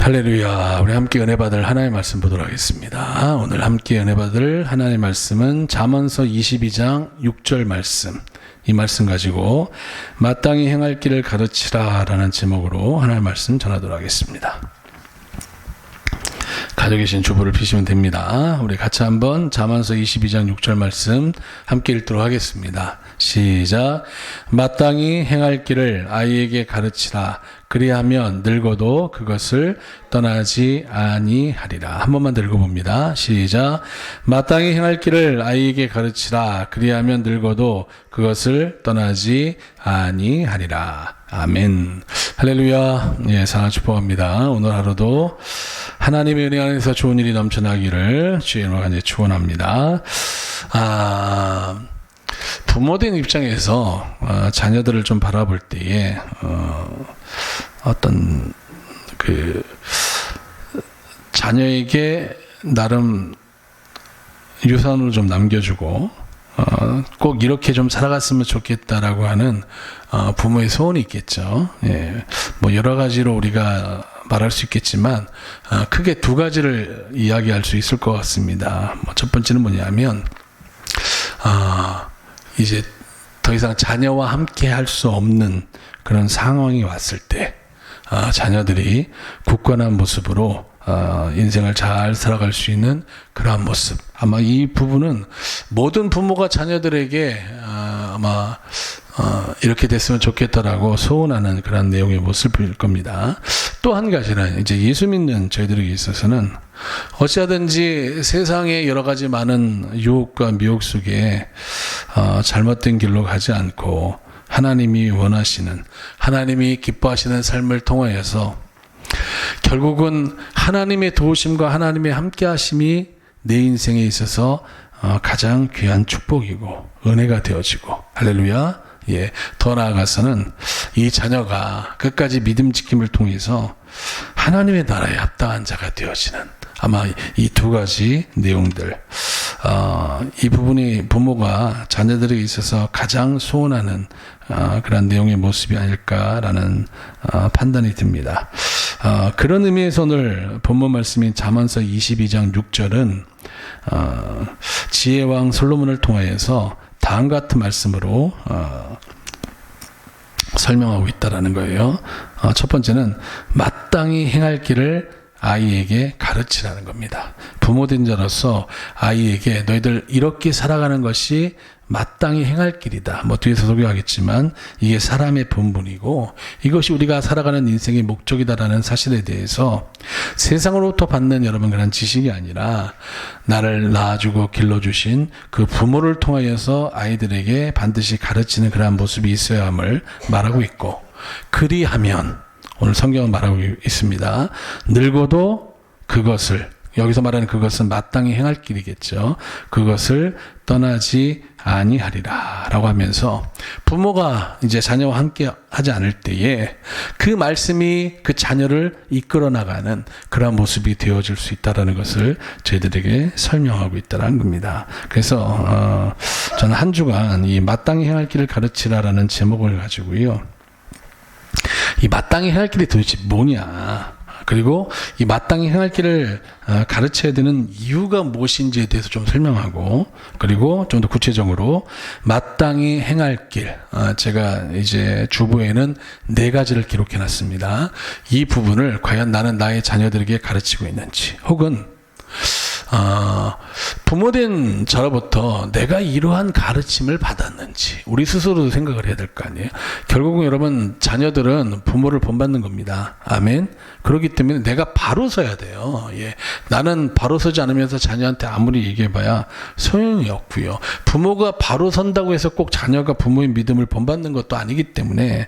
할렐루야. 우리 함께 은혜 받을 하나님의 말씀 보도록 하겠습니다. 오늘 함께 은혜 받을 하나님의 말씀은 잠언서 22장 6절 말씀. 이 말씀 가지고 마땅히 행할 길을 가르치라 라는 제목으로 하나님의 말씀 전하도록 하겠습니다. 가지고 계신 주보를 펴시면 됩니다. 우리 같이 한번 잠언서 22장 6절 말씀 함께 읽도록 하겠습니다. 시작. 마땅히 행할 길을 아이에게 가르치라. 그리하면 늙어도 그것을 떠나지 아니하리라. 한 번만 더 읽어봅니다. 시작. 마땅히 행할 길을 아이에게 가르치라. 그리하면 늙어도 그것을 떠나지 아니하리라. 아멘. 할렐루야. 예, 사랑 축복합니다. 오늘 하루도 하나님의 은혜 안에서 좋은 일이 넘쳐나기를 주의 이름으로 간절히 축원합니다. 부모된 입장에서 자녀들을 좀 바라볼 때에 어떤 자녀에게 나름 유산으로 좀 남겨주고 꼭 이렇게 좀 살아갔으면 좋겠다라고 하는 부모의 소원이 있겠죠. 예, 뭐 여러 가지로 우리가 말할 수 있겠지만 크게 두 가지를 이야기할 수 있을 것 같습니다. 첫 번째는 뭐냐면 이제 더 이상 자녀와 함께 할 수 없는 그런 상황이 왔을 때 자녀들이 굳건한 모습으로 인생을 잘 살아갈 수 있는 그러한 모습. 아마 이 부분은 모든 부모가 자녀들에게 아마 이렇게 됐으면 좋겠다라고 소원하는 그런 내용의 모습일 겁니다. 또 한 가지는 이제 예수 믿는 저희들에게 있어서는 어찌하든지 세상의 여러 가지 많은 유혹과 미혹 속에 잘못된 길로 가지 않고 하나님이 원하시는, 하나님이 기뻐하시는 삶을 통하여서 결국은 하나님의 도우심과 하나님의 함께하심이 내 인생에 있어서 가장 귀한 축복이고 은혜가 되어지고, 할렐루야. 예, 더 나아가서는 이 자녀가 끝까지 믿음 지킴을 통해서 하나님의 나라에 합당한 자가 되어지는, 아마 이 두 가지 내용들, 이 부분이 부모가 자녀들에게 있어서 가장 소원하는 그런 내용의 모습이 아닐까라는 판단이 듭니다. 그런 의미에서 오늘 본문 말씀인 잠언서 22장 6절은 지혜왕 솔로몬을 통하여서 다음 같은 말씀으로 설명하고 있다라는 거예요. 첫 번째는 마땅히 행할 길을 아이에게 가르치라는 겁니다. 부모된 자로서 아이에게 너희들 이렇게 살아가는 것이 마땅히 행할 길이다. 뒤에서 소개하겠지만 이게 사람의 본분이고 이것이 우리가 살아가는 인생의 목적이다라는 사실에 대해서 세상으로부터 받는 여러분 그런 지식이 아니라 나를 낳아주고 길러주신 그 부모를 통하여서 아이들에게 반드시 가르치는 그러한 모습이 있어야 함을 말하고 있고, 그리하면 오늘 성경은 말하고 있습니다. 늙어도 그것을, 여기서 말하는 그것은 마땅히 행할 길이겠죠. 그것을 떠나지 아니하리라 라고 하면서 부모가 이제 자녀와 함께 하지 않을 때에 그 말씀이 그 자녀를 이끌어 나가는 그런 모습이 되어질 수 있다는 것을 저희들에게 설명하고 있다는 겁니다. 그래서 저는 한 주간 이 마땅히 행할 길을 가르치라라는 제목을 가지고요, 이 마땅히 행할 길이 도대체 뭐냐, 그리고 이 마땅히 행할 길을 가르쳐야 되는 이유가 무엇인지에 대해서 좀 설명하고, 그리고 좀 더 구체적으로 마땅히 행할 길, 제가 이제 주보에는 4가지를 기록해 놨습니다. 이 부분을 과연 나는 나의 자녀들에게 가르치고 있는지, 혹은 부모된 저로부터 내가 이러한 가르침을 받았는지 우리 스스로도 생각을 해야 될 거 아니에요. 결국은 여러분 자녀들은 부모를 본받는 겁니다. 아멘. 그렇기 때문에 내가 바로 서야 돼요. 예, 나는 바로 서지 않으면서 자녀한테 아무리 얘기해봐야 소용이 없고요. 부모가 바로 선다고 해서 꼭 자녀가 부모의 믿음을 본받는 것도 아니기 때문에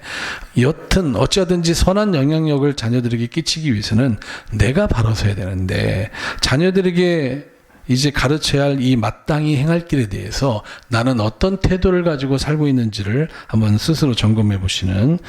여튼 어찌하든지 선한 영향력을 자녀들에게 끼치기 위해서는 내가 바로 서야 되는데, 자녀들에게 이제 가르쳐야 할 이 마땅히 행할 길에 대해서 나는 어떤 태도를 가지고 살고 있는지를 한번 스스로 점검해 보시는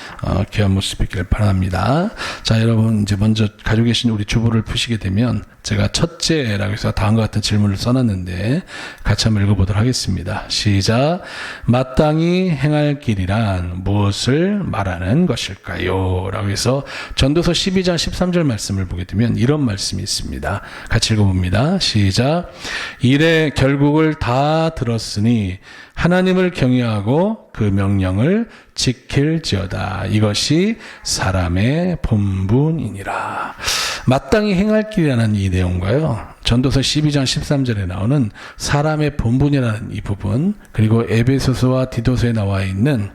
귀한 모습이 있기를 바랍니다. 자, 여러분 이제 먼저 가지고 계신 우리 주보를 푸시게 되면 제가 첫째라고 해서 다음과 같은 질문을 써놨는데 같이 한번 읽어보도록 하겠습니다. 시작. 마땅히 행할 길이란 무엇을 말하는 것일까요? 라고 해서 전도서 12장 13절 말씀을 보게 되면 이런 말씀이 있습니다. 같이 읽어봅니다. 시작. 일의 결국을 다 들었으니 하나님을 경외하고 그 명령을 지킬지어다. 이것이 사람의 본분이니라. 마땅히 행할 길이라는 이 내용과요, 전도서 12장 13절에 나오는 사람의 본분이라는 이 부분, 그리고 에베소서와 디도서에 나와 있는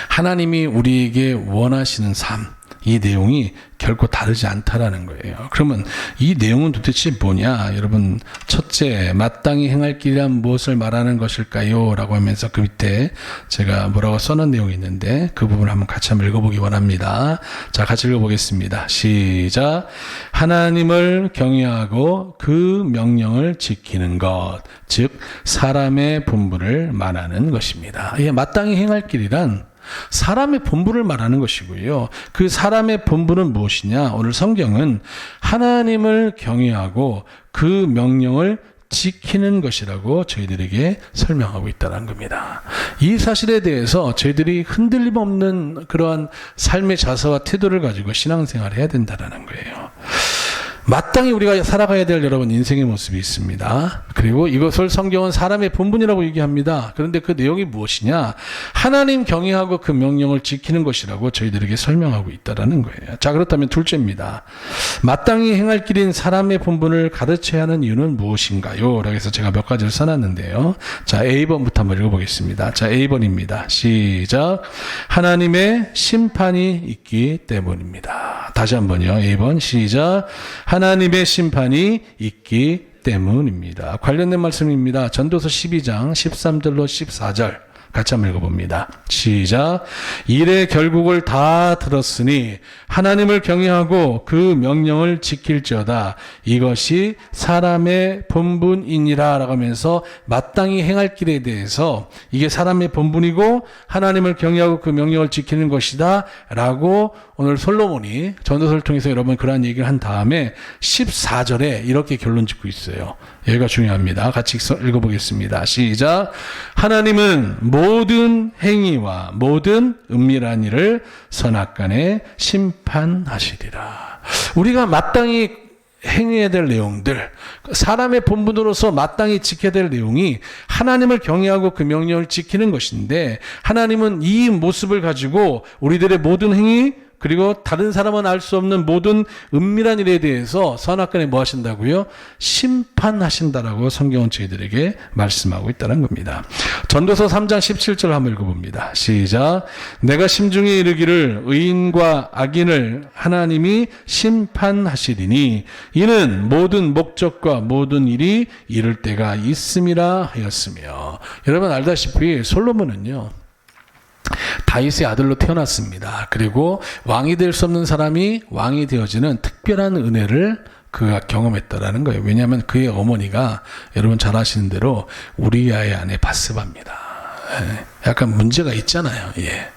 하나님이 우리에게 원하시는 삶, 이 내용이 결코 다르지 않다라는 거예요. 그러면 이 내용은 도대체 뭐냐? 여러분, 첫째, 마땅히 행할 길이란 무엇을 말하는 것일까요? 라고 하면서 그 밑에 제가 뭐라고 써놓은 내용이 있는데 그 부분을 한번 같이 한번 읽어보기 원합니다. 자, 같이 읽어보겠습니다. 시작. 하나님을 경외하고 그 명령을 지키는 것, 즉 사람의 본분을 말하는 것입니다. 예, 마땅히 행할 길이란 사람의 본분을 말하는 것이고요. 그 사람의 본분은 무엇이냐? 오늘 성경은 하나님을 경외하고 그 명령을 지키는 것이라고 저희들에게 설명하고 있다는 겁니다. 이 사실에 대해서 저희들이 흔들림 없는 그러한 삶의 자세와 태도를 가지고 신앙생활을 해야 된다는 거예요. 마땅히 우리가 살아가야 될 여러분 인생의 모습이 있습니다. 그리고 이것을 성경은 사람의 본분이라고 얘기합니다. 그런데 그 내용이 무엇이냐? 하나님 경외하고 그 명령을 지키는 것이라고 저희들에게 설명하고 있다는 거예요. 자, 그렇다면 둘째입니다. 마땅히 행할 길인 사람의 본분을 가르쳐야 하는 이유는 무엇인가요? 라고 해서 제가 몇 가지를 써놨는데요. 자, A번부터 한번 읽어보겠습니다. 자, A번입니다. 시작. 하나님의 심판이 있기 때문입니다. 다시 한번요. A번 시작. 하나님의 심판이 있기 때문입니다. 관련된 말씀입니다. 전도서 12장 13절로 14절 같이 한번 읽어봅니다. 시작. 일의 결국을 다 들었으니 하나님을 경외하고 그 명령을 지킬지어다. 이것이 사람의 본분이니라 라고 하면서 마땅히 행할 길에 대해서 이게 사람의 본분이고 하나님을 경외하고 그 명령을 지키는 것이다 라고 오늘 솔로몬이 전도서를 통해서 여러분 그러한 얘기를 한 다음에 14절에 이렇게 결론 짓고 있어요. 여기가 중요합니다. 같이 읽어보겠습니다. 시작. 하나님은 모든 행위와 모든 은밀한 일을 선악간에 심판하시리라. 우리가 마땅히 행해야 될 내용들, 사람의 본분으로서 마땅히 지켜야 될 내용이 하나님을 경외하고 그 명령을 지키는 것인데, 하나님은 이 모습을 가지고 우리들의 모든 행위 그리고 다른 사람은 알 수 없는 모든 은밀한 일에 대해서 선악간에 뭐 하신다고요? 심판하신다라고 성경은 저희들에게 말씀하고 있다는 겁니다. 전도서 3장 17절 한번 읽어봅니다. 시작. 내가 심중에 이르기를 의인과 악인을 하나님이 심판하시리니 이는 모든 목적과 모든 일이 이를 때가 있음이라 하였으며. 여러분 알다시피 솔로몬은요, 다윗의 아들로 태어났습니다. 그리고 왕이 될 수 없는 사람이 왕이 되어지는 특별한 은혜를 그가 경험했다라는 거예요. 왜냐하면 그의 어머니가 여러분 잘 아시는 대로 우리아의 아내 바스바입니다. 약간 문제가 있잖아요. 예.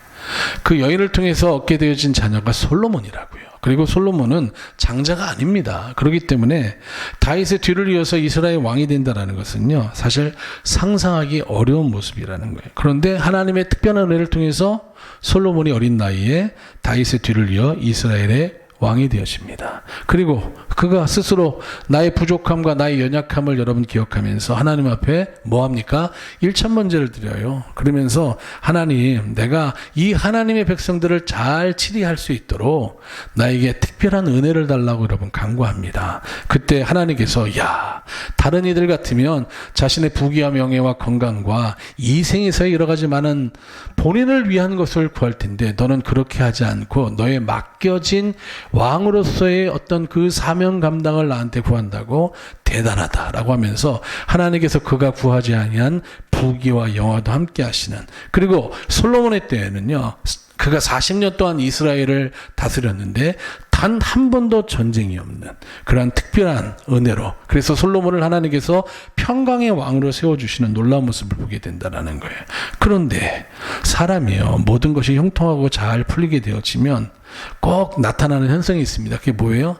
그 여인을 통해서 얻게 되어진 자녀가 솔로몬이라고요. 그리고 솔로몬은 장자가 아닙니다. 그렇기 때문에 다윗의 뒤를 이어서 이스라엘 왕이 된다는 것은요, 사실 상상하기 어려운 모습이라는 거예요. 그런데 하나님의 특별한 은혜를 통해서 솔로몬이 어린 나이에 다윗의 뒤를 이어 이스라엘의 왕이 되어집니다. 그리고 그가 스스로 나의 부족함과 나의 연약함을 여러분 기억하면서 하나님 앞에 뭐합니까? 일천번제를 드려요. 그러면서 하나님, 내가 이 하나님의 백성들을 잘 치리할 수 있도록 나에게 특별한 은혜를 달라고 여러분 간구합니다. 그때 하나님께서 야, 다른 이들 같으면 자신의 부귀와 명예와 건강과 이 생에서의 여러 가지 많은 본인을 위한 것을 구할 텐데 너는 그렇게 하지 않고 너의 맡겨진 왕으로서의 어떤 그 사명 감당을 나한테 구한다고 대단하다라고 하면서 하나님께서 그가 구하지 아니한 부귀와 영화도 함께 하시는, 그리고 솔로몬의 때에는요, 그가 40년 동안 이스라엘을 다스렸는데 단 한 번도 전쟁이 없는 그러한 특별한 은혜로, 그래서 솔로몬을 하나님께서 평강의 왕으로 세워주시는 놀라운 모습을 보게 된다는 거예요. 그런데 사람이요, 모든 것이 형통하고 잘 풀리게 되어지면 꼭 나타나는 현상이 있습니다. 그게 뭐예요?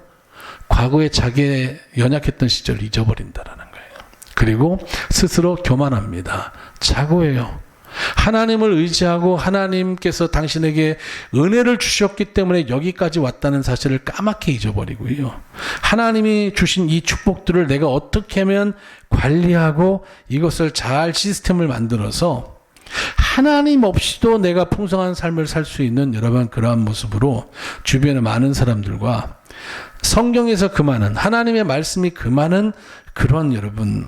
과거에 자기의 연약했던 시절을 잊어버린다는 거예요. 그리고 스스로 교만합니다. 자고해요. 하나님을 의지하고 하나님께서 당신에게 은혜를 주셨기 때문에 여기까지 왔다는 사실을 까맣게 잊어버리고요. 하나님이 주신 이 축복들을 내가 어떻게 하면 관리하고 이것을 잘 시스템을 만들어서 하나님 없이도 내가 풍성한 삶을 살 수 있는 여러분 그러한 모습으로 주변의 많은 사람들과 성경에서 그 많은 하나님의 말씀이 그 많은 그런 여러분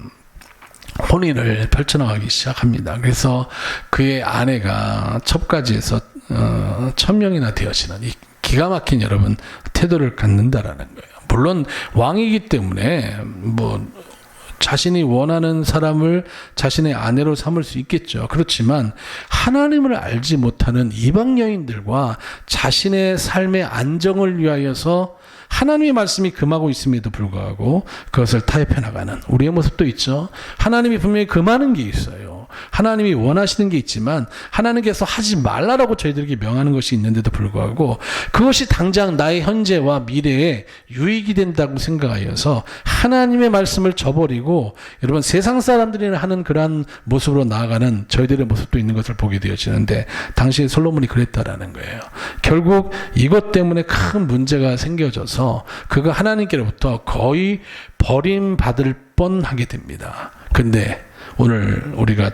혼인을 펼쳐나가기 시작합니다. 그래서 그의 아내가 첩가지에서 1000명이나 되어지는 이 기가 막힌 여러분 태도를 갖는다라는 거예요. 물론 왕이기 때문에 뭐 자신이 원하는 사람을 자신의 아내로 삼을 수 있겠죠. 그렇지만 하나님을 알지 못하는 이방 여인들과 자신의 삶의 안정을 위하여서 하나님의 말씀이 금하고 있음에도 불구하고 그것을 타협해 나가는 우리의 모습도 있죠. 하나님이 분명히 금하는 게 있어요. 하나님이 원하시는 게 있지만 하나님께서 하지 말라라고 저희들에게 명하는 것이 있는데도 불구하고 그것이 당장 나의 현재와 미래에 유익이 된다고 생각하여서 하나님의 말씀을 저버리고 여러분 세상 사람들이 하는 그러한 모습으로 나아가는 저희들의 모습도 있는 것을 보게 되어지는데 당시 솔로몬이 그랬다라는 거예요. 결국 이것 때문에 큰 문제가 생겨져서 그가 하나님께로부터 거의 버림받을 뻔하게 됩니다. 근데 오늘 우리가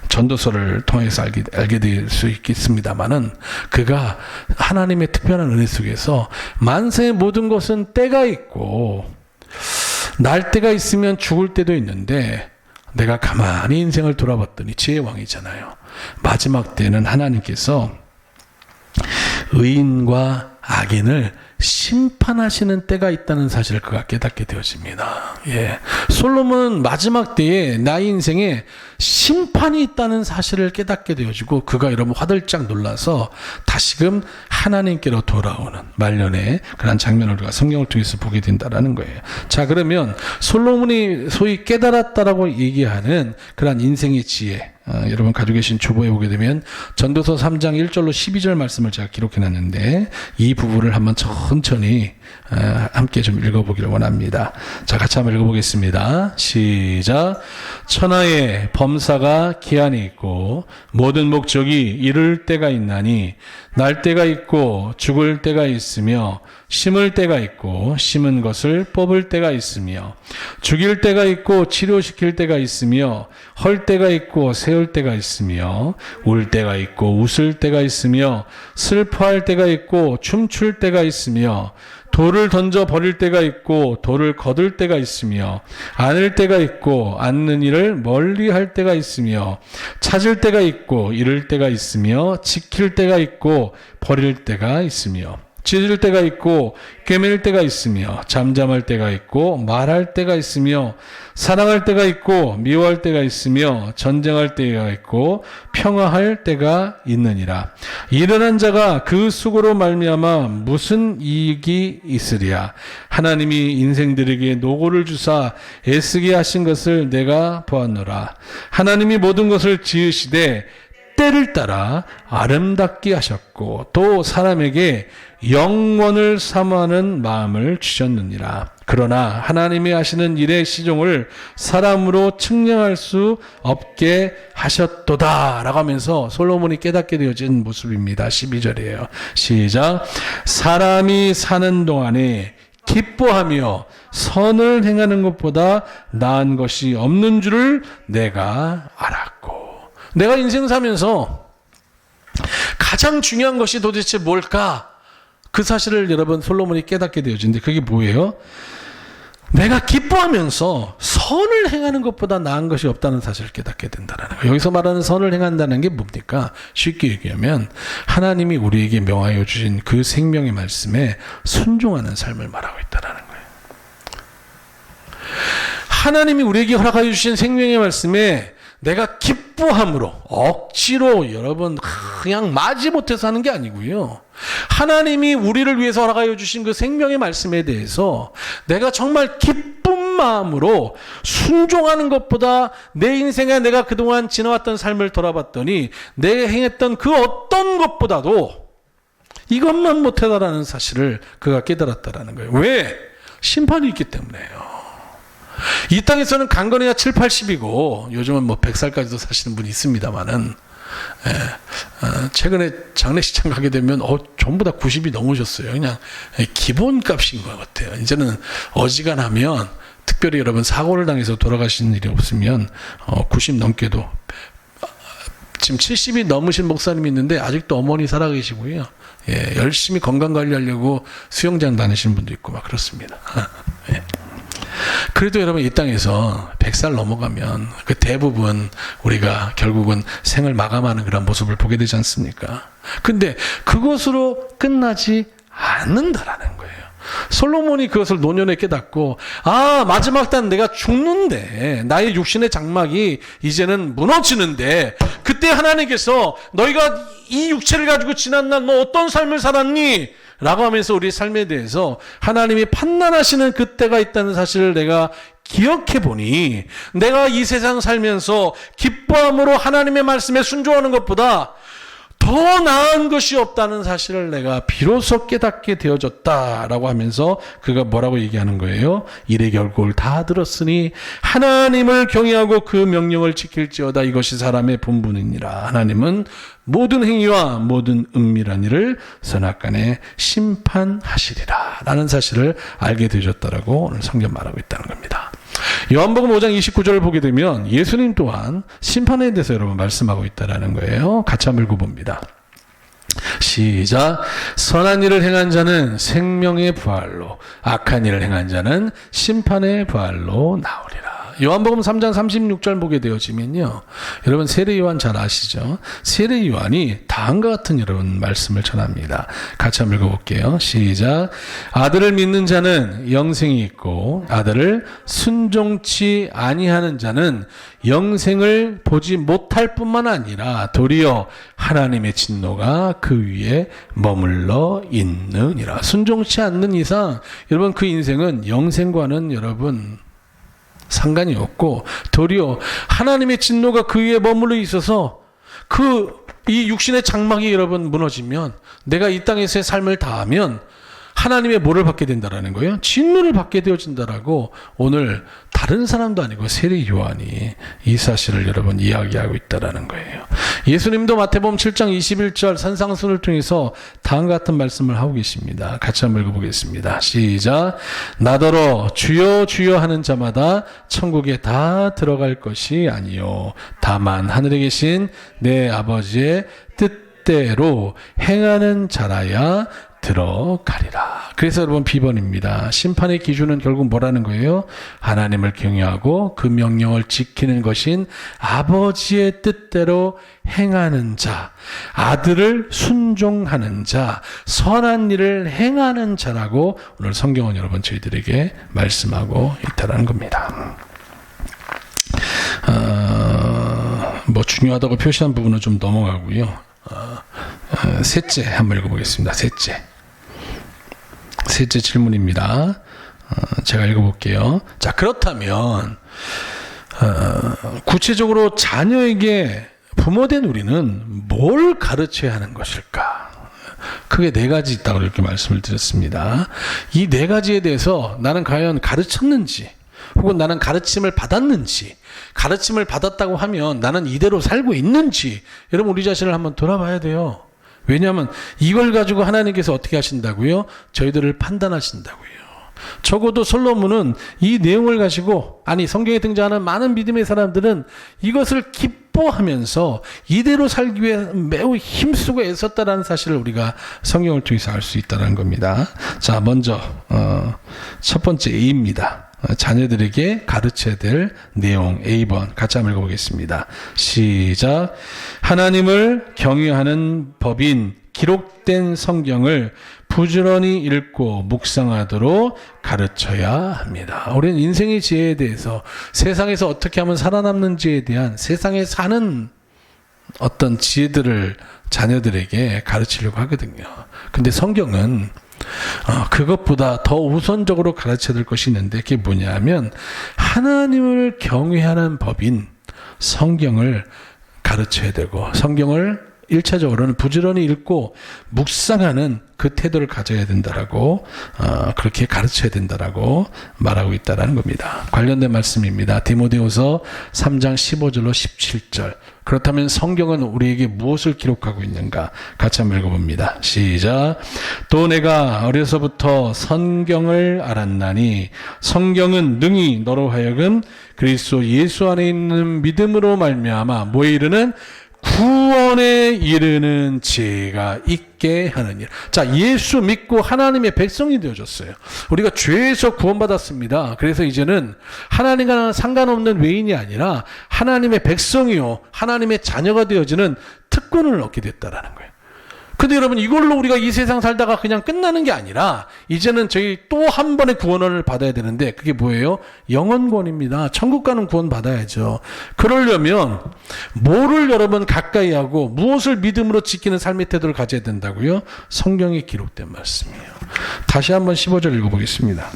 전도서를 통해서 알게 될 수 있겠습니다만은 그가 하나님의 특별한 은혜 속에서 만세의 모든 것은 때가 있고 날 때가 있으면 죽을 때도 있는데 내가 가만히 인생을 돌아봤더니 지혜의 왕이잖아요. 마지막 때는 하나님께서 의인과 악인을 심판하시는 때가 있다는 사실을 그가 깨닫게 되어집니다. 예. 솔로몬은 마지막 때에 나의 인생에 심판이 있다는 사실을 깨닫게 되어지고 그가 여러분 화들짝 놀라서 다시금 하나님께로 돌아오는 말년에 그런 장면을 우리가 성경을 통해서 보게 된다는 거예요. 자, 그러면 솔로몬이 소위 깨달았다라고 얘기하는 그런 인생의 지혜, 여러분 가지고 계신 주보에 보게 되면 전도서 3장 1절로 12절 말씀을 제가 기록해놨는데 이 부분을 한번 천천히 함께 좀 읽어보기를 원합니다. 자, 같이 한번 읽어보겠습니다. 시작. 천하의 범사가 기한이 있고 모든 목적이 이를 때가 있나니 날 때가 있고 죽을 때가 있으며 심을 때가 있고 심은 것을 뽑을 때가 있으며 죽일 때가 있고 치료시킬 때가 있으며 헐 때가 있고 세울 때가 있으며 울 때가 있고 웃을 때가 있으며 슬퍼할 때가 있고 춤출 때가 있으며 돌을 던져 버릴 때가 있고 돌을 거둘 때가 있으며 안을 때가 있고 앉는 일을 멀리 할 때가 있으며 찾을 때가 있고 잃을 때가 있으며 지킬 때가 있고 버릴 때가 있으며 찢을 때가 있고 꿰맬 때가 있으며 잠잠할 때가 있고 말할 때가 있으며 사랑할 때가 있고 미워할 때가 있으며 전쟁할 때가 있고 평화할 때가 있느니라. 일어난 자가 그 수고로 말미암아 무슨 이익이 있으랴. 하나님이 인생들에게 노고를 주사 애쓰게 하신 것을 내가 보았노라. 하나님이 모든 것을 지으시되 때를 따라 아름답게 하셨고 또 사람에게 영원을 사모하는 마음을 주셨느니라. 그러나 하나님이 하시는 일의 시종을 사람으로 측량할 수 없게 하셨도다 라고 하면서 솔로몬이 깨닫게 되어진 모습입니다. 12절이에요. 시작. 사람이 사는 동안에 기뻐하며 선을 행하는 것보다 나은 것이 없는 줄을 내가 알았고. 내가 인생 사면서 가장 중요한 것이 도대체 뭘까? 그 사실을 여러분 솔로몬이 깨닫게 되어진데 그게 뭐예요? 내가 기뻐하면서 선을 행하는 것보다 나은 것이 없다는 사실을 깨닫게 된다는 거예요. 여기서 말하는 선을 행한다는 게 뭡니까? 쉽게 얘기하면 하나님이 우리에게 명하여 주신 그 생명의 말씀에 순종하는 삶을 말하고 있다는 거예요. 하나님이 우리에게 허락하여 주신 생명의 말씀에 내가 기뻐함으로 억지로 여러분 그냥 마지못해서 하는 게 아니고요. 하나님이 우리를 위해서 허락하여 주신 그 생명의 말씀에 대해서 내가 정말 기쁜 마음으로 순종하는 것보다 내 인생에 내가 그동안 지나왔던 삶을 돌아봤더니 내가 행했던 그 어떤 것보다도 이것만 못하다라는 사실을 그가 깨달았다라는 거예요. 왜? 심판이 있기 때문에요. 이 땅에서는 강건해야 7, 80이고 요즘은 뭐 100살까지도 사시는 분이 있습니다만은 최근에 장례식장 가게 되면 전부 다 90이 넘으셨어요. 그냥 기본값인 것 같아요. 이제는 어지간하면 특별히 여러분 사고를 당해서 돌아가시는 일이 없으면 90 넘게도 지금 70이 넘으신 목사님이 있는데 아직도 어머니 살아계시고요. 열심히 건강관리하려고 수영장 다니시는 분도 있고 막 그렇습니다. 그래도 여러분 이 땅에서 100살 넘어가면 그 대부분 우리가 결국은 생을 마감하는 그런 모습을 보게 되지 않습니까? 근데 그것으로 끝나지 않는다라는 거예요. 솔로몬이 그것을 노년에 깨닫고 마지막 단 내가 죽는데 나의 육신의 장막이 이제는 무너지는데 그때 하나님께서 너희가 이 육체를 가지고 지난 날 너 어떤 삶을 살았니? 라고 하면서 우리 삶에 대해서 하나님이 판단하시는 그때가 있다는 사실을 내가 기억해 보니 내가 이 세상 살면서 기뻐함으로 하나님의 말씀에 순종하는 것보다 더 나은 것이 없다는 사실을 내가 비로소 깨닫게 되어졌다라고 하면서 그가 뭐라고 얘기하는 거예요? 이래 결국을 다 들었으니 하나님을 경외하고 그 명령을 지킬지어다. 이것이 사람의 본분이니라. 하나님은 모든 행위와 모든 은밀한 일을 선악간에 심판하시리라 라는 사실을 알게 되셨다라고 오늘 성경 말하고 있다는 겁니다. 요한복음 5장 29절을 보게 되면 예수님 또한 심판에 대해서 여러분 말씀하고 있다는 거예요. 같이 한번 읽어봅니다. 시작. 선한 일을 행한 자는 생명의 부활로, 악한 일을 행한 자는 심판의 부활로 나오리라. 요한복음 3장 36절 보게 되어지면요, 여러분 세례 요한 잘 아시죠? 세례 요한이 다음과 같은 여러분 말씀을 전합니다. 같이 한번 읽어볼게요. 시작. 아들을 믿는 자는 영생이 있고 아들을 순종치 아니하는 자는 영생을 보지 못할 뿐만 아니라 도리어 하나님의 진노가 그 위에 머물러 있느니라. 순종치 않는 이상 여러분 그 인생은 영생과는 여러분 상관이 없고 도리어 하나님의 진노가 그 위에 머물러 있어서 이 육신의 장막이 여러분 무너지면 내가 이 땅에서의 삶을 다하면 하나님의 뭐를 받게 된다라는 거예요? 진노를 받게 되어진다라고 오늘 다른 사람도 아니고 세례 요한이 이 사실을 여러분 이야기하고 있다라는 거예요. 예수님도 마태복음 7장 21절 산상수훈을 통해서 다음과 같은 말씀을 하고 계십니다. 같이 한번 읽어보겠습니다. 시작. 나더러 주여 주여 하는 자마다 천국에 다 들어갈 것이 아니요 다만 하늘에 계신 내 아버지의 뜻대로 행하는 자라야 들어가리라. 그래서 여러분 비번입니다. 심판의 기준은 결국 뭐라는 거예요? 하나님을 경외하고 그 명령을 지키는 것인 아버지의 뜻대로 행하는 자, 아들을 순종하는 자, 선한 일을 행하는 자라고 오늘 성경은 여러분 저희들에게 말씀하고 있다는 겁니다. 뭐 중요하다고 표시한 부분은 좀 넘어가고요. 셋째 한번 읽어보겠습니다. 셋째 질문입니다. 제가 읽어볼게요. 자, 그렇다면 구체적으로 자녀에게 부모된 우리는 뭘 가르쳐야 하는 것일까? 크게 네 가지 있다고 이렇게 말씀을 드렸습니다. 이 네 가지에 대해서 나는 과연 가르쳤는지 혹은 나는 가르침을 받았는지, 가르침을 받았다고 하면 나는 이대로 살고 있는지 여러분 우리 자신을 한번 돌아봐야 돼요. 왜냐하면 이걸 가지고 하나님께서 어떻게 하신다고요? 저희들을 판단하신다고요. 적어도 솔로몬은 이 내용을 가지고, 아니 성경에 등장하는 많은 믿음의 사람들은 이것을 기뻐하면서 이대로 살기 위해 매우 힘쓰고 애썼다라는 사실을 우리가 성경을 통해서 알 수 있다는 겁니다. 자, 먼저 첫 번째 A입니다. 자녀들에게 가르쳐야 될 내용 A번 같이 한번 읽어보겠습니다. 시작. 하나님을 경외하는 법인 기록된 성경을 부지런히 읽고 묵상하도록 가르쳐야 합니다. 우리는 인생의 지혜에 대해서 세상에서 어떻게 하면 살아남는지에 대한 세상에 사는 어떤 지혜들을 자녀들에게 가르치려고 하거든요. 근데 성경은 그것보다 더 우선적으로 가르쳐야 될 것이 있는데 그게 뭐냐면 하나님을 경외하는 법인 성경을 가르쳐야 되고 성경을 1차적으로는 부지런히 읽고 묵상하는 그 태도를 가져야 된다라고 그렇게 가르쳐야 된다라고 말하고 있다라는 겁니다. 관련된 말씀입니다. 디모데후서 3장 15절로 17절. 그렇다면 성경은 우리에게 무엇을 기록하고 있는가? 같이 한번 읽어봅니다. 시작. 또 내가 어려서부터 성경을 알았나니 성경은 능히 너로 하여금 그리스도 예수 안에 있는 믿음으로 말미암아 뭐에 이르는 구원에 이르는 지혜가 있게 하느니라. 자, 예수 믿고 하나님의 백성이 되어졌어요. 우리가 죄에서 구원받았습니다. 그래서 이제는 하나님과 상관없는 외인이 아니라 하나님의 백성이요 하나님의 자녀가 되어지는 특권을 얻게 됐다라는 거예요. 근데 여러분 이걸로 우리가 이 세상 살다가 그냥 끝나는 게 아니라 이제는 저희 또 한 번의 구원을 받아야 되는데 그게 뭐예요? 영원구원입니다. 천국 가는 구원 받아야죠. 그러려면 뭐를 여러분 가까이 하고 무엇을 믿음으로 지키는 삶의 태도를 가져야 된다고요? 성경에 기록된 말씀이에요. 다시 한번 15절 읽어보겠습니다.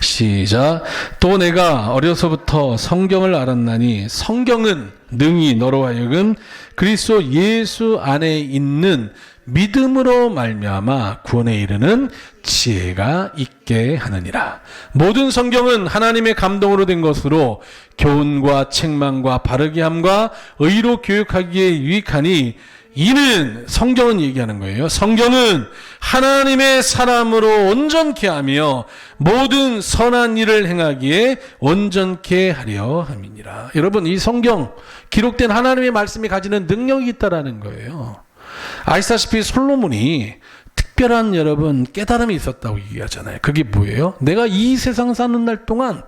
시작. 또 내가 어려서부터 성경을 알았나니 성경은 능히 너로 하여금 그리스도 예수 안에 있는 믿음으로 말미암아 구원에 이르는 지혜가 있게 하느니라. 모든 성경은 하나님의 감동으로 된 것으로 교훈과 책망과 바르게 함과 의로 교육하기에 유익하니 이는 성경은 얘기하는 거예요. 성경은 하나님의 사람으로 온전케 하며 모든 선한 일을 행하기에 온전케 하려 함이니라. 여러분 이 성경 기록된 하나님의 말씀이 가지는 능력이 있다라는 거예요. 아시다시피 솔로몬이 특별한 여러분 깨달음이 있었다고 얘기하잖아요. 그게 뭐예요? 내가 이 세상 사는 날 동안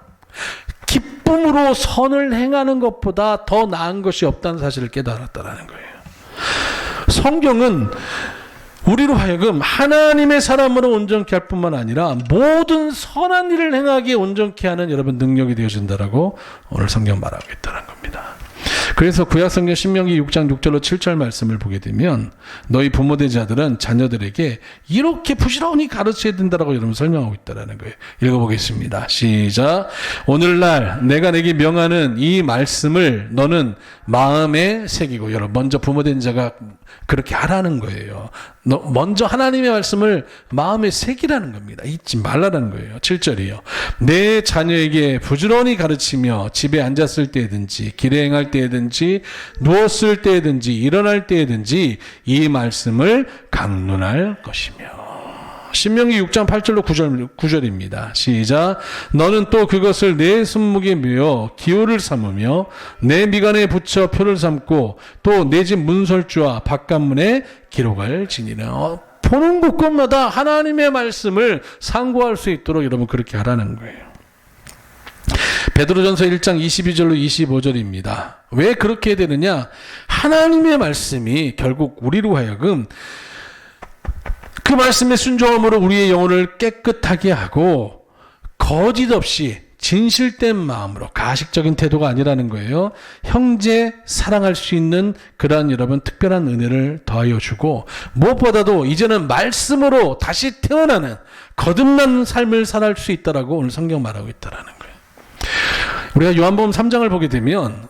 기쁨으로 선을 행하는 것보다 더 나은 것이 없다는 사실을 깨달았다라는 거예요. 성경은 우리로 하여금 하나님의 사람으로 온전케 할 뿐만 아니라 모든 선한 일을 행하기에 온전케 하는 여러분 능력이 되어진다라고 오늘 성경 말하고 있다는 겁니다. 그래서 구약성경 신명기 6장 6절로 7절 말씀을 보게 되면 너희 부모된 자들은 자녀들에게 이렇게 부지런히 가르쳐야 된다라고 여러분 설명하고 있다는 거예요. 읽어보겠습니다. 시작. 오늘날 내가 내게 명하는 이 말씀을 너는 마음에 새기고. 여러분 먼저 부모된 자가 그렇게 하라는 거예요. 먼저 하나님의 말씀을 마음에 새기라는 겁니다. 잊지 말라는 거예요. 7절이요. 내 자녀에게 부지런히 가르치며 집에 앉았을 때든지 길에 행할 때든지 누웠을 때든지 일어날 때든지 이 말씀을 강론할 것이며. 신명기 6장 8절로 9절입니다. 시작. 너는 또 그것을 내 손목에 메어 기호를 삼으며 내 미간에 붙여 표를 삼고 또 내 집 문설주와 바깥문에 기록을 지니라. 보는 곳곳마다 하나님의 말씀을 상고할 수 있도록 여러분 그렇게 하라는 거예요. 베드로전서 1장 22절로 25절입니다. 왜 그렇게 해야 되느냐? 하나님의 말씀이 결국 우리로 하여금 그 말씀의 순종함으로 우리의 영혼을 깨끗하게 하고 거짓 없이 진실된 마음으로 가식적인 태도가 아니라는 거예요. 형제 사랑할 수 있는 그러한 여러분 특별한 은혜를 더하여 주고 무엇보다도 이제는 말씀으로 다시 태어나는 거듭난 삶을 살할 수 있다라고 오늘 성경 말하고 있다라는 거예요. 우리가 요한복음 3장을 보게 되면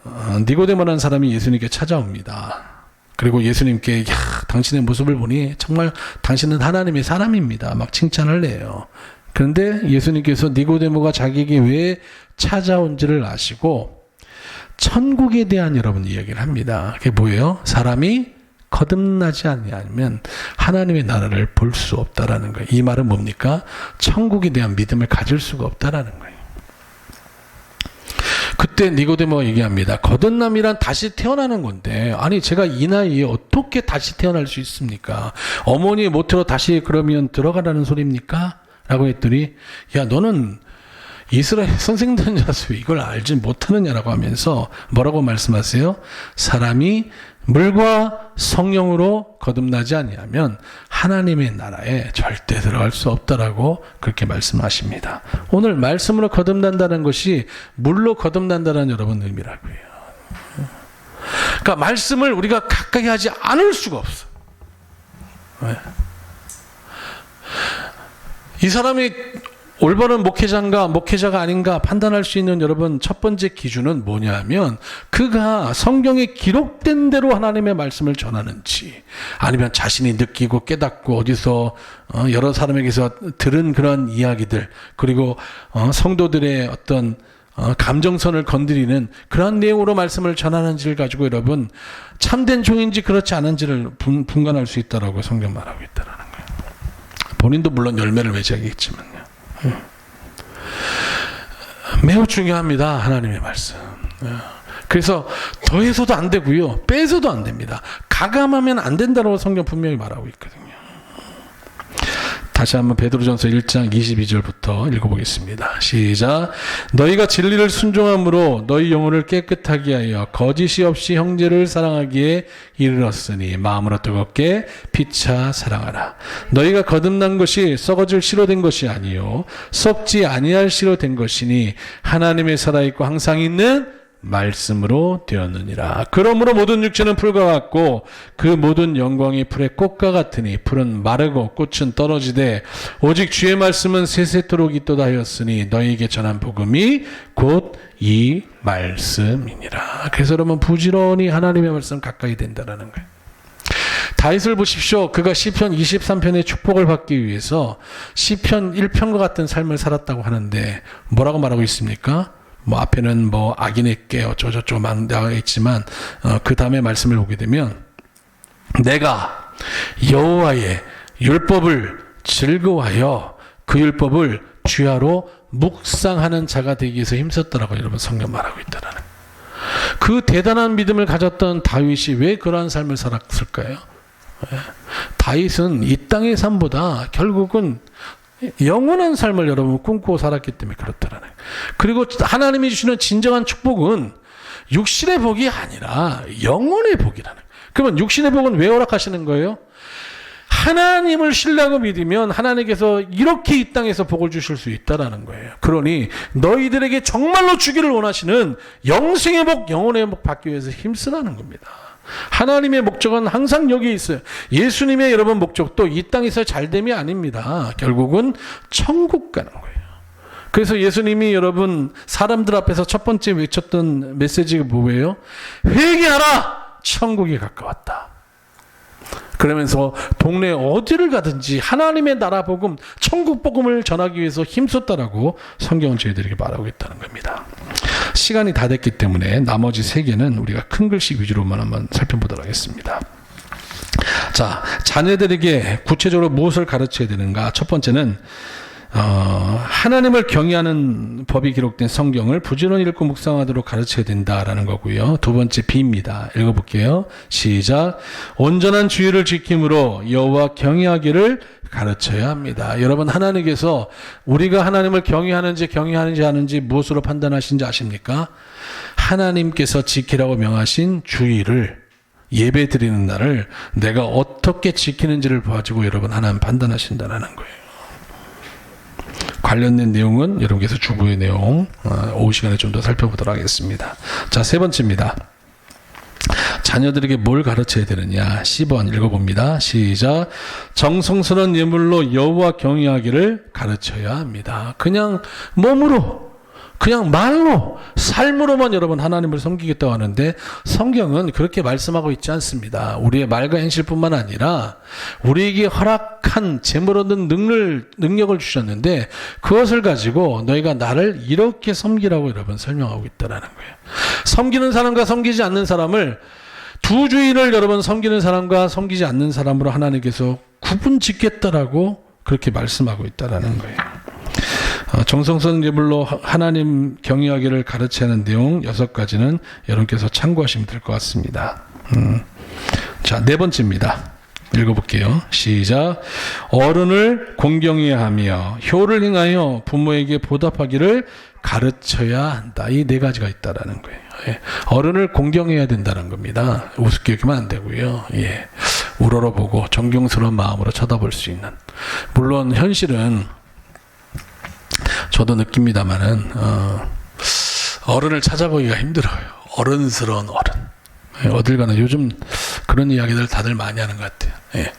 니고데모라는 사람이 예수님께 찾아옵니다. 그리고 예수님께 당신의 모습을 보니 정말 당신은 하나님의 사람입니다. 막 칭찬을 해요. 그런데 예수님께서 니고데모가 자기에게 왜 찾아온지를 아시고 천국에 대한 여러분 이야기를 합니다. 그게 뭐예요? 사람이 거듭나지 않으면 하나님의 나라를 볼 수 없다라는 거예요. 이 말은 뭡니까? 천국에 대한 믿음을 가질 수가 없다라는 거예요. 그때 니고데모가 얘기합니다. 거듭남이란 다시 태어나는 건데 아니 제가 이 나이에 어떻게 다시 태어날 수 있습니까? 어머니의 모태로 다시 그러면 들어가라는 소리입니까? 라고 했더니 야 너는 이스라엘 선생들이라서 이걸 알지 못하느냐라고 하면서 뭐라고 말씀하세요? 사람이 물과 성령으로 거듭나지 아니하면 하나님의 나라에 절대 들어갈 수 없다라고 그렇게 말씀하십니다. 오늘 말씀으로 거듭난다는 것이 물로 거듭난다는 여러분 의미라고요. 그러니까 말씀을 우리가 가까이 하지 않을 수가 없어. 왜? 이 사람이 올바른 목회자인가 목회자가 아닌가 판단할 수 있는 여러분 첫 번째 기준은 뭐냐면 그가 성경에 기록된 대로 하나님의 말씀을 전하는지 아니면 자신이 느끼고 깨닫고 어디서 여러 사람에게서 들은 그런 이야기들 그리고 성도들의 어떤 감정선을 건드리는 그런 내용으로 말씀을 전하는지를 가지고 여러분 참된 종인지 그렇지 않은지를 분간할 수 있다라고 성경 말하고 있다라는 거예요. 본인도 물론 열매를 맺어야겠지만요. 매우 중요합니다. 하나님의 말씀. 그래서 더해서도 안 되고요. 빼서도 안 됩니다. 가감하면 안 된다고 성경 분명히 말하고 있거든요. 다시 한번 베드로전서 1장 22절부터 읽어보겠습니다. 시작. 너희가 진리를 순종함으로 너희 영혼을 깨끗하게 하여 거짓이 없이 형제를 사랑하기에 이르렀으니 마음으로 뜨겁게 피차 사랑하라. 너희가 거듭난 것이 썩어질 씨로 된 것이 아니요 썩지 아니할 씨로 된 것이니 하나님의 살아있고 항상 있는 말씀으로 되었느니라. 그러므로 모든 육체는 풀과 같고 그 모든 영광이 풀의 꽃과 같으니 풀은 마르고 꽃은 떨어지되 오직 주의 말씀은 세세토록 있도다 하였으니 너희에게 전한 복음이 곧 이 말씀이니라. 그래서 여러분 부지런히 하나님의 말씀 가까이 된다는 거예요. 다윗을 보십시오. 그가 시편 23편의 축복을 받기 위해서 시편 1편과 같은 삶을 살았다고 하는데 뭐라고 말하고 있습니까? 앞에는 악인에게 어쩌고저쩌고 막 나와 있지만 그 다음에 말씀을 보게 되면 내가 여호와의 율법을 즐거워하여 그 율법을 주야로 묵상하는 자가 되기 위해서 힘썼다라고 여러분 성경 말하고 있다라는 그 대단한 믿음을 가졌던 다윗이 왜 그러한 삶을 살았을까요? 다윗은 이 땅의 삶보다 결국은 영원한 삶을 여러분 꿈꾸고 살았기 때문에 그렇다라는 거예요. 그리고 하나님이 주시는 진정한 축복은 육신의 복이 아니라 영혼의 복이라는 거예요. 그러면 육신의 복은 왜 허락하시는 거예요? 하나님을 신뢰하고 믿으면 하나님께서 이렇게 이 땅에서 복을 주실 수 있다라는 거예요. 그러니 너희들에게 정말로 주기를 원하시는 영생의 복, 영혼의 복 받기 위해서 힘쓰라는 겁니다. 하나님의 목적은 항상 여기에 있어요. 예수님의 여러분 목적도 이 땅에서 잘됨이 아닙니다. 결국은 천국 가는 거예요. 그래서 예수님이 여러분 사람들 앞에서 첫 번째 외쳤던 메시지가 뭐예요? 회개하라! 천국이 가까웠다. 그러면서 동네 어디를 가든지 하나님의 나라 복음, 천국 복음을 전하기 위해서 힘썼다라고 성경은 저희들에게 말하고 있다는 겁니다. 시간이 다 됐기 때문에 나머지 세 개는 우리가 큰 글씨 위주로만 한번 살펴보도록 하겠습니다. 자, 자녀들에게 구체적으로 무엇을 가르쳐야 되는가? 첫 번째는 하나님을 경외하는 법이 기록된 성경을 부지런히 읽고 묵상하도록 가르쳐야 된다라는 거고요. 두 번째 B입니다. 읽어볼게요. 시작. 온전한 주의를 지킴으로 여호와 경외하기를 가르쳐야 합니다. 여러분 하나님께서 우리가 하나님을 경외하는지 하는지 무엇으로 판단하신지 아십니까? 하나님께서 지키라고 명하신 주의를 예배 드리는 날을 내가 어떻게 지키는지를 봐가지고 여러분 하나님 판단하신다는 거예요. 관련된 내용은 여러분께서 주부의 내용 오후 시간에 좀 더 살펴보도록 하겠습니다. 자, 세 번째입니다. 자녀들에게 뭘 가르쳐야 되느냐? 10번 읽어봅니다. 시작. 정성스러운 예물로 여호와 경외하기를 가르쳐야 합니다. 그냥 몸으로, 그냥 말로, 삶으로만 여러분 하나님을 섬기겠다고 하는데 성경은 그렇게 말씀하고 있지 않습니다. 우리의 말과 행실뿐만 아니라 우리에게 허락한 재물 얻는 능력을 주셨는데 그것을 가지고 너희가 나를 이렇게 섬기라고 여러분 설명하고 있다는 거예요. 섬기는 사람과 섬기지 않는 사람을 두 주인을 여러분 섬기는 사람과 섬기지 않는 사람으로 하나님께서 구분 짓겠다라고 그렇게 말씀하고 있다는 거예요. 정성스러운 예물로 하나님 경외하기를 가르치는 내용 6가지는 여러분께서 참고하시면 될 것 같습니다. 자, 네 번째입니다. 읽어볼게요. 시작. 어른을 공경해야 하며 효를 행하여 부모에게 보답하기를 가르쳐야 한다. 이 네 가지가 있다라는 거예요. 예. 어른을 공경해야 된다는 겁니다. 우습게 여기면 안 되고요. 예. 우러러보고 존경스러운 마음으로 쳐다볼 수 있는. 물론 현실은 저도 느낍니다만은 어른을 찾아보기가 힘들어요. 어른스러운 어른. 예. 어딜 가나 요즘 그런 이야기들 다들 많이 하는 것 같아요. 예.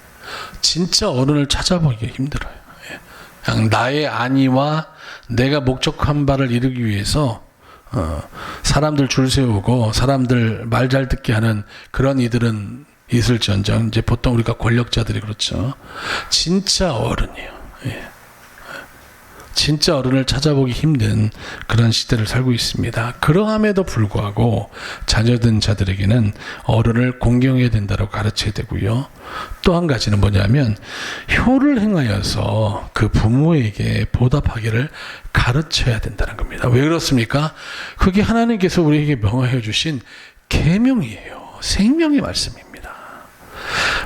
진짜 어른을 찾아보기가 힘들어요. 예. 그냥 나의 안위와 내가 목적한 바를 이루기 위해서 사람들 줄 세우고 사람들 말 잘 듣게 하는 그런 이들은 있을지언정 이제 보통 우리가 권력자들이 그렇죠. 진짜 어른이에요. 예. 진짜 어른을 찾아보기 힘든 그런 시대를 살고 있습니다. 그러함에도 불구하고 자녀된 자들에게는 어른을 공경해야 된다고 가르쳐야 되고요. 또 한 가지는 뭐냐면 효를 행하여서 그 부모에게 보답하기를 가르쳐야 된다는 겁니다. 왜 그렇습니까? 그게 하나님께서 우리에게 명하여 주신 계명이에요. 생명의 말씀입니다.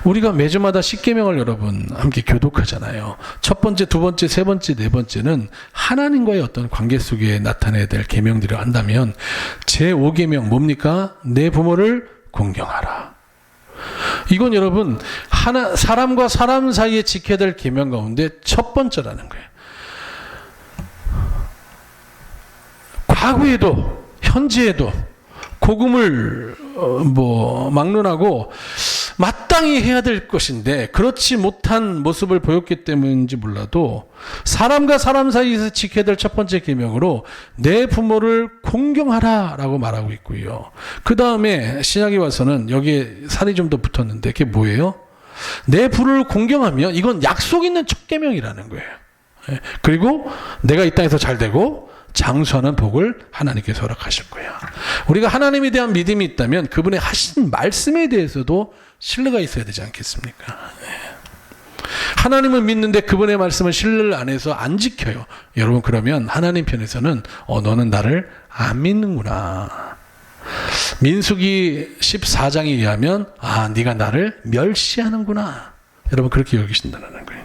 우리가 매주마다 십계명을 여러분 함께 교독하잖아요. 첫 번째, 두 번째, 세 번째, 네 번째는 하나님과의 어떤 관계 속에 나타내야 될 계명들을 한다면 제5계명 뭡니까? 내 부모를 공경하라. 이건 여러분 사람과 사람 사이에 지켜야 될 계명 가운데 첫 번째라는 거예요. 과거에도 현재에도 복음을 막론하고 마땅히 해야 될 것인데 그렇지 못한 모습을 보였기 때문인지 몰라도 사람과 사람 사이에서 지켜야 될 첫 번째 계명으로 내 부모를 공경하라라고 말하고 있고요. 그 다음에 신약에 와서는 여기에 살이 좀 더 붙었는데 그게 뭐예요? 내 부를 공경하면 이건 약속 있는 첫 계명이라는 거예요. 그리고 내가 이 땅에서 잘 되고 장수하는 복을 하나님께서 허락하실 거예요. 우리가 하나님에 대한 믿음이 있다면 그분의 하신 말씀에 대해서도 신뢰가 있어야 되지 않겠습니까? 하나님은 믿는데 그분의 말씀은 신뢰를 안 해서 안 지켜요. 여러분 그러면 하나님 편에서는 너는 나를 안 믿는구나. 민수기 14장에 의하면 네가 나를 멸시하는구나. 여러분 그렇게 여기신다는 거예요.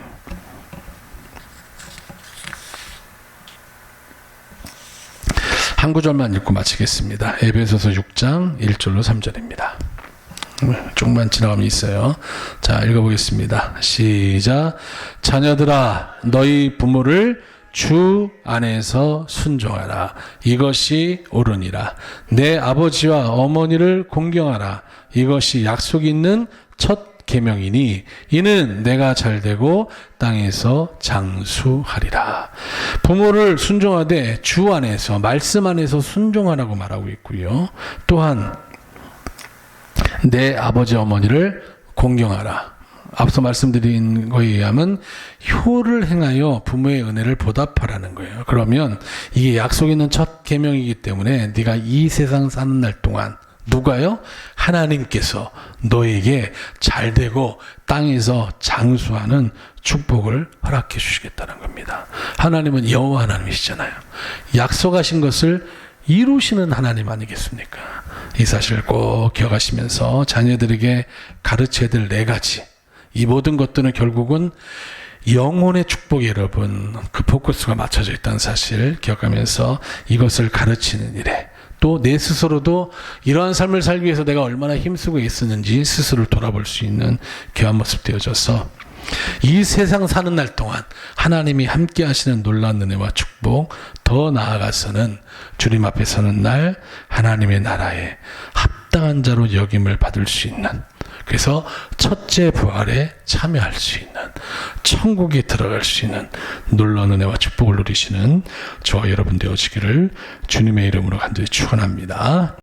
한 구절만 읽고 마치겠습니다. 에베소서 6장 1절로 3절입니다. 조금만 지나가면 있어요. 자, 읽어보겠습니다. 시작. 자녀들아, 너희 부모를 주 안에서 순종하라. 이것이 옳으니라. 내 아버지와 어머니를 공경하라. 이것이 약속 있는 첫 계명이니 이는 내가 잘되고 땅에서 장수하리라. 부모를 순종하되 주 안에서 말씀 안에서 순종하라고 말하고 있고요. 또한 내 아버지 어머니를 공경하라. 앞서 말씀드린 거에 의하면 효를 행하여 부모의 은혜를 보답하라는 거예요. 그러면 이게 약속 있는 첫 계명이기 때문에 네가 이 세상 사는 날 동안 누가요? 하나님께서 너에게 잘되고 땅에서 장수하는 축복을 허락해 주시겠다는 겁니다. 하나님은 여호와 하나님이시잖아요. 약속하신 것을 이루시는 하나님 아니겠습니까? 이 사실을 꼭 기억하시면서 자녀들에게 가르쳐야 될 네 가지, 이 모든 것들은 결국은 영혼의 축복이 여러분 그 포커스가 맞춰져 있다는 사실 기억하면서 이것을 가르치는 일에 또 내 스스로도 이러한 삶을 살기 위해서 내가 얼마나 힘쓰고 있었는지 스스로를 돌아볼 수 있는 귀한 모습 되어져서 이 세상 사는 날 동안 하나님이 함께 하시는 놀라운 은혜와 축복, 더 나아가서는 주님 앞에 서는 날 하나님의 나라에 합당한 자로 여김을 받을 수 있는, 그래서 첫째 부활에 참여할 수 있는, 천국에 들어갈 수 있는 놀라운 은혜와 축복을 누리시는 저와 여러분 되어지기를 주님의 이름으로 간절히 축원합니다.